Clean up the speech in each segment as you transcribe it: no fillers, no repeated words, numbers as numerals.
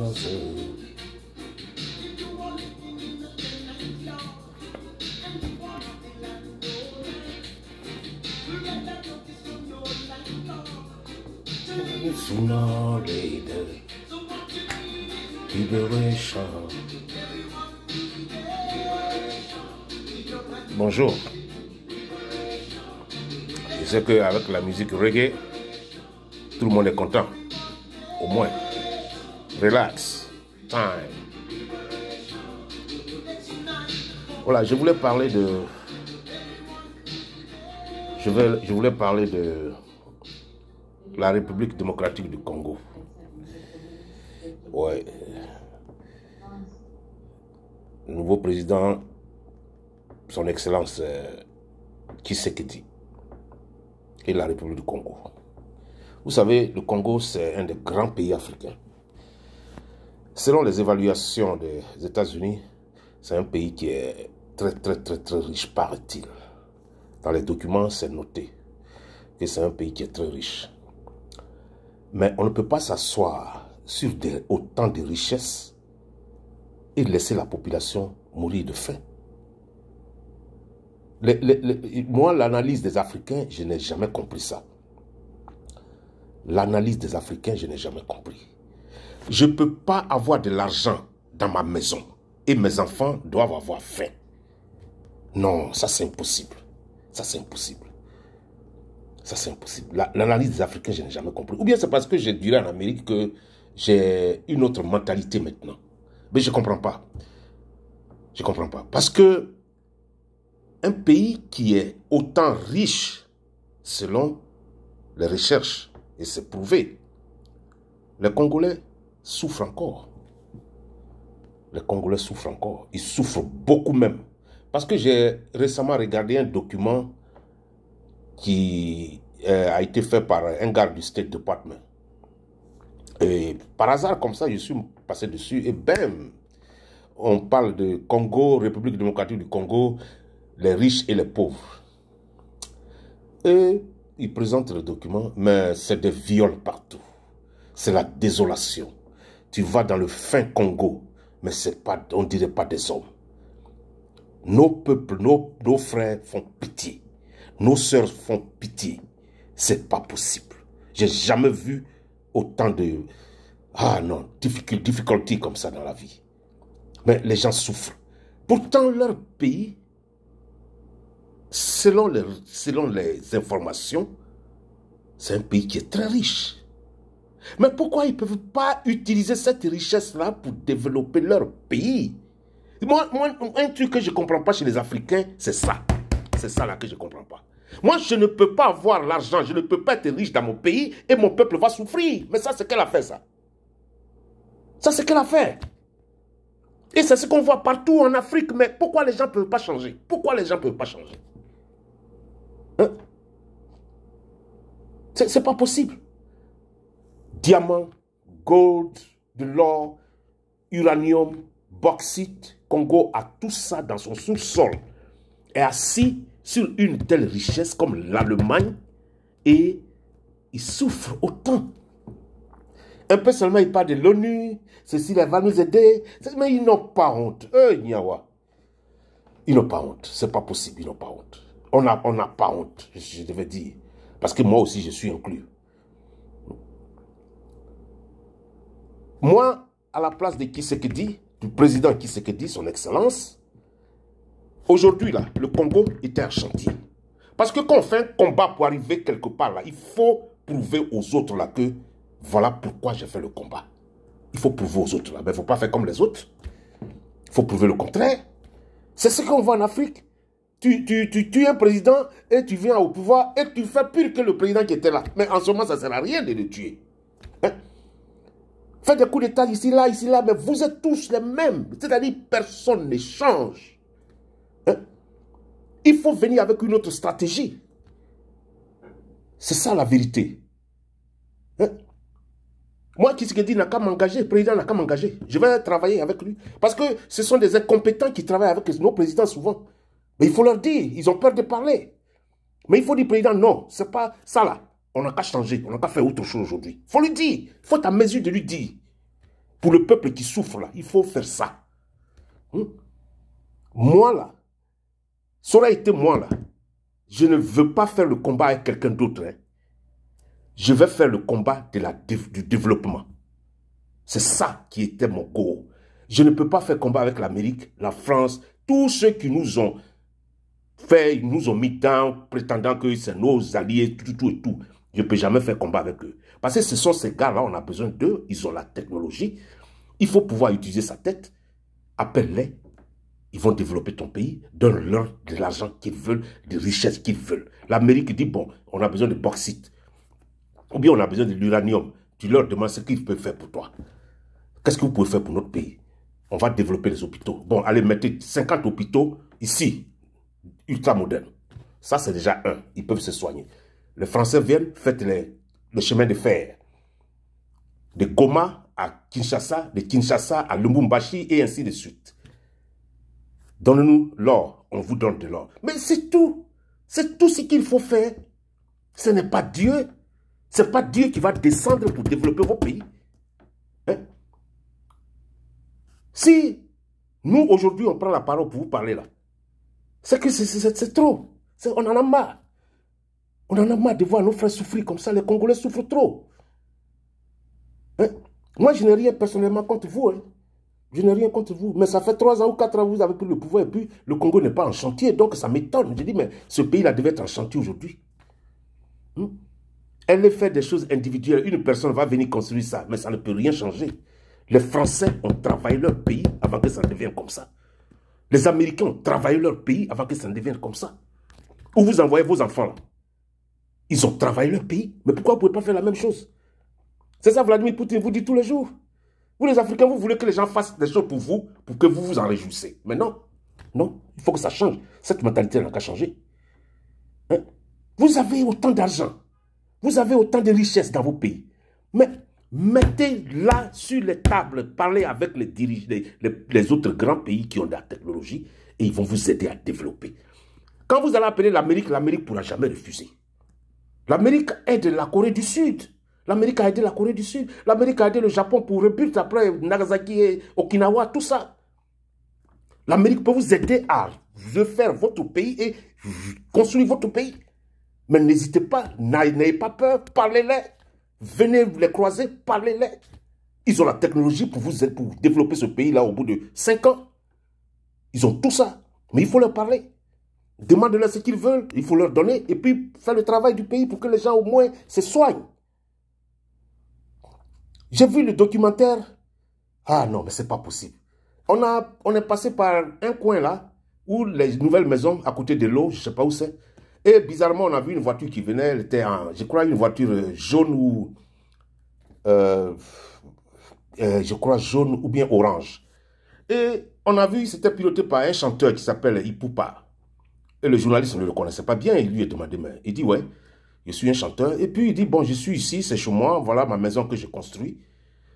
chance. Bonjour. Je sais qu'avec la musique reggae, tout le monde est content. Au moins. Relax. Time. Voilà, je voulais parler de... Je voulais parler de la République démocratique du Congo. Ouais. Le nouveau président, son Excellence Tshisekedi, et la République du Congo. Vous savez, le Congo, c'est un des grands pays africains. Selon les évaluations des États-Unis, c'est un pays qui est très riche, paraît-il. Dans les documents, c'est noté que c'est un pays qui est très riche. Mais on ne peut pas s'asseoir sur autant de richesses et laisser la population mourir de faim. Moi, l'analyse des Africains, je n'ai jamais compris ça. L'analyse des Africains, je n'ai jamais compris. Je ne peux pas avoir de l'argent dans ma maison et mes enfants doivent avoir faim. Non, ça c'est impossible. Ça c'est impossible. Ça c'est impossible. L'analyse des Africains, je n'ai jamais compris. Ou bien c'est parce que je dirais en Amérique que j'ai une autre mentalité maintenant. Mais je ne comprends pas. Je ne comprends pas. Parce que un pays qui est autant riche, selon les recherches, et c'est prouvé, les Congolais souffrent encore. Les Congolais souffrent encore. Ils souffrent beaucoup même. Parce que j'ai récemment regardé un document qui a été fait par un gars du State Department. Et par hasard, comme ça, je suis passé dessus et bam, on parle de Congo, République démocratique du Congo, les riches et les pauvres. Et ils présentent le document, mais c'est des viols partout. C'est la désolation. Tu vas dans le fin Congo, mais c'est pas, on ne dirait pas des hommes. Nos peuples, nos frères font pitié. Nos sœurs font pitié. C'est pas possible. J'ai jamais vu autant de... Ah non, difficultés comme ça dans la vie. Mais les gens souffrent. Pourtant, leur pays, selon les informations, c'est un pays qui est très riche. Mais pourquoi ils ne peuvent pas utiliser cette richesse-là pour développer leur pays? Moi, un truc que je ne comprends pas chez les Africains, c'est ça. C'est ça là que je ne comprends pas. Moi, je ne peux pas avoir l'argent, je ne peux pas être riche dans mon pays et mon peuple va souffrir. Mais ça, c'est quelle affaire, ça? Ça, c'est quelle affaire? Et c'est ce qu'on voit partout en Afrique. Mais pourquoi les gens ne peuvent pas changer? Pourquoi les gens ne peuvent pas changer? Hein? C'est pas possible. Diamant, gold, de l'or, uranium, bauxite, Congo a tout ça dans son sous-sol. Est assis sur une telle richesse comme l'Allemagne et il souffre autant. Un peu seulement il parle de l'ONU, ceci là va nous aider, mais ils n'ont pas honte. Ils n'ont pas honte, c'est pas possible, ils n'ont pas honte. On n'a pas honte, je devais dire. Parce que moi aussi je suis inclus. Moi, à la place de Tshisekedi, du président Tshisekedi, son excellence, aujourd'hui, là, le Congo était un chantier. Parce que quand on fait un combat pour arriver quelque part, là, il faut prouver aux autres là que voilà pourquoi j'ai fait le combat. Il faut prouver aux autres là. Mais il ne faut pas faire comme les autres. Il faut prouver le contraire. C'est ce qu'on voit en Afrique. Tu tues un président et tu viens au pouvoir et tu fais pire que le président qui était là. Mais en ce moment, ça ne sert à rien de le tuer. Hein? Faites des coups d'état ici, là, mais vous êtes tous les mêmes. C'est-à-dire personne ne change. Hein? Il faut venir avec une autre stratégie. C'est ça la vérité. Hein? Moi, Tshisekedi n'a qu'à m'engager, le président n'a qu'à m'engager. Je vais travailler avec lui. Parce que ce sont des incompétents qui travaillent avec nos présidents souvent. Mais il faut leur dire, ils ont peur de parler. Mais il faut dire, président, non, c'est pas ça là. On n'a qu'à changer, on n'a qu'à faire autre chose aujourd'hui. Il faut lui dire, il faut à mesure de lui dire. Pour le peuple qui souffre là, il faut faire ça. Moi là, ça aurait été moi là. Je ne veux pas faire le combat avec quelqu'un d'autre. Hein. Je vais faire le combat du développement. C'est ça qui était mon goal. Je ne peux pas faire combat avec l'Amérique, la France, tous ceux qui nous ont fait, ils nous ont mis down, prétendant que c'est nos alliés, tout et tout. Je ne peux jamais faire combat avec eux. Parce que ce sont ces gars-là, on a besoin d'eux, ils ont la technologie. Il faut pouvoir utiliser sa tête. Appelle-les. Ils vont développer ton pays, donne-leur de l'argent qu'ils veulent, des richesses qu'ils veulent. L'Amérique dit, bon, on a besoin de bauxite. Ou bien on a besoin de l'uranium. Tu leur demandes ce qu'ils peuvent faire pour toi. Qu'est-ce que vous pouvez faire pour notre pays? On va développer les hôpitaux. Bon, allez, mettez 50 hôpitaux ici, ultra modernes. Ça, c'est déjà un. Ils peuvent se soigner. Les Français viennent, faites le chemin de fer. De Goma à Kinshasa, de Kinshasa à Lubumbashi et ainsi de suite. Donnez-nous l'or, on vous donne de l'or. Mais c'est tout. C'est tout ce qu'il faut faire. Ce n'est pas Dieu. Ce n'est pas Dieu qui va descendre pour développer vos pays. Hein? Si nous, aujourd'hui, on prend la parole pour vous parler là, c'est que c'est trop. On en a marre. On en a marre de voir nos frères souffrir comme ça. Les Congolais souffrent trop. Hein? Moi, je n'ai rien personnellement contre vous. Hein? Je n'ai rien contre vous. Mais ça fait 3 ans ou 4 ans que vous avez pris le pouvoir et puis le Congo n'est pas en chantier. Donc ça m'étonne. Je dis, mais ce pays-là devait être en chantier aujourd'hui. Elle fait des choses individuelles. Une personne va venir construire ça, mais ça ne peut rien changer. Les Français ont travaillé leur pays avant que ça ne devienne comme ça. Les Américains ont travaillé leur pays avant que ça ne devienne comme ça. Où vous envoyez vos enfants là. Ils ont travaillé leur pays. Mais pourquoi vous ne pouvez pas faire la même chose? C'est ça Vladimir Poutine vous dit tous les jours. Vous les Africains, vous voulez que les gens fassent des choses pour vous, pour que vous vous en réjouissez. Mais non, non, il faut que ça change. Cette mentalité n'a qu'à changer. Hein? Vous avez autant d'argent. Vous avez autant de richesses dans vos pays. Mais mettez-la sur les tables, parlez avec les dirigeants, les autres grands pays qui ont de la technologie et ils vont vous aider à développer. Quand vous allez appeler l'Amérique, l'Amérique ne pourra jamais refuser. L'Amérique aide la Corée du Sud. L'Amérique a aidé la Corée du Sud. L'Amérique a aidé le Japon pour rebuter après Nagasaki et Okinawa, tout ça. L'Amérique peut vous aider à refaire votre pays et construire votre pays. Mais n'hésitez pas, n'ayez pas peur, parlez-les. Venez les croiser, parlez-les. Ils ont la technologie pour vous aider, pour développer ce pays-là au bout de 5 ans. Ils ont tout ça, mais il faut leur parler. Demandez-leur ce qu'ils veulent, il faut leur donner et puis faire le travail du pays pour que les gens au moins se soignent. J'ai vu le documentaire. Ah non, mais c'est pas possible. On est passé par un coin là, où les nouvelles maisons à côté de l'eau, je ne sais pas où c'est. Et bizarrement, on a vu une voiture qui venait, elle était en, je crois, une voiture jaune ou... je crois jaune ou bien orange. Et on a vu, c'était piloté par un chanteur qui s'appelle Ipupa. Et le journaliste ne le connaissait pas bien, il lui a demandé, mais il dit, ouais, je suis un chanteur. Et puis il dit, bon, je suis ici, c'est chez moi, voilà ma maison que j'ai construite.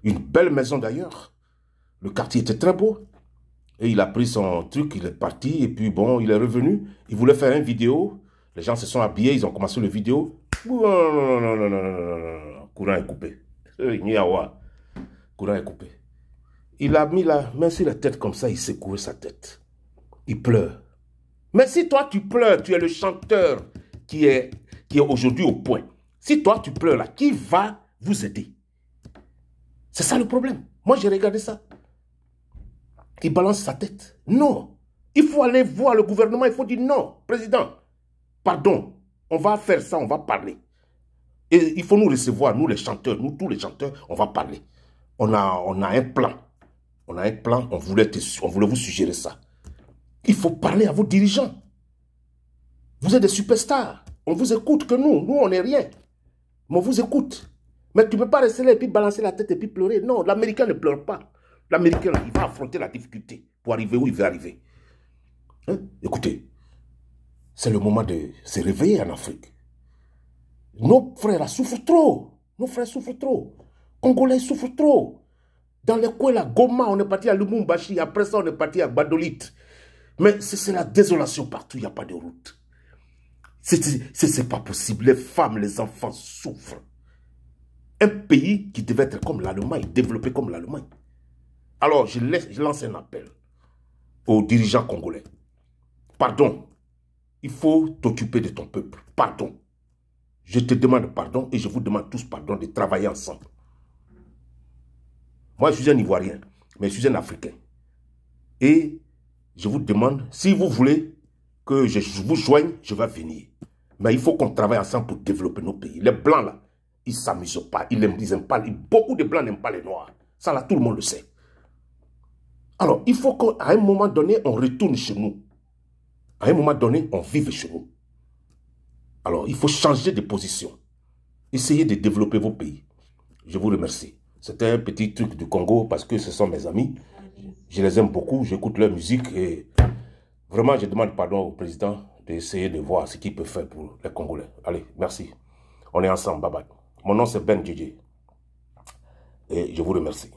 Une belle maison d'ailleurs. Le quartier était très beau. Et il a pris son truc, il est parti, et puis bon, il est revenu. Il voulait faire une vidéo. Les gens se sont habillés, ils ont commencé la vidéo. Non. Courant est coupé. Courant est coupé. Il a mis la main sur la tête comme ça, il secouait sa tête. Il pleure. Mais si toi tu pleures, tu es le chanteur qui est aujourd'hui au point. Si toi tu pleures là, qui va vous aider? C'est ça le problème. Moi j'ai regardé ça. Il balance sa tête. Non. Il faut aller voir le gouvernement, il faut dire non, président. Pardon, on va faire ça, on va parler. Et il faut nous recevoir, nous les chanteurs, nous tous les chanteurs, on va parler. On a un plan. On a un plan, on voulait vous suggérer ça. Il faut parler à vos dirigeants. Vous êtes des superstars. On vous écoute que nous. Nous, on n'est rien. Mais on vous écoute. Mais tu ne peux pas rester là et puis balancer la tête et puis pleurer. Non, l'Américain ne pleure pas. L'Américain, il va affronter la difficulté pour arriver où il veut arriver. Hein? Écoutez, c'est le moment de se réveiller en Afrique. Nos frères souffrent trop. Nos frères souffrent trop. Congolais souffrent trop. Dans les coins, là, Goma, on est parti à Lubumbashi. Après ça, on est parti à Badolit. Mais c'est la désolation partout. Il n'y a pas de route. C'est pas possible. Les femmes, les enfants souffrent. Un pays qui devait être comme l'Allemagne, développé comme l'Allemagne. Alors, je lance un appel aux dirigeants congolais. Pardon, il faut t'occuper de ton peuple. Pardon. Je te demande pardon et je vous demande tous pardon de travailler ensemble. Moi, je suis un Ivoirien, mais je suis un Africain. Et je vous demande, si vous voulez que je vous joigne, je vais venir. Mais il faut qu'on travaille ensemble pour développer nos pays. Les Blancs, là, ils ne s'amusent pas. Ils n'aiment pas. Beaucoup de Blancs n'aiment pas les Noirs. Ça, là, tout le monde le sait. Alors, il faut qu'à un moment donné, on retourne chez nous. À un moment donné, on vive chez nous. Alors, il faut changer de position. Essayez de développer vos pays. Je vous remercie. C'était un petit truc du Congo parce que ce sont mes amis. Je les aime beaucoup, j'écoute leur musique et vraiment, je demande pardon au président d'essayer de voir ce qu'il peut faire pour les Congolais. Allez, merci. On est ensemble, bye bye. Mon nom c'est Ben Djidji et je vous remercie.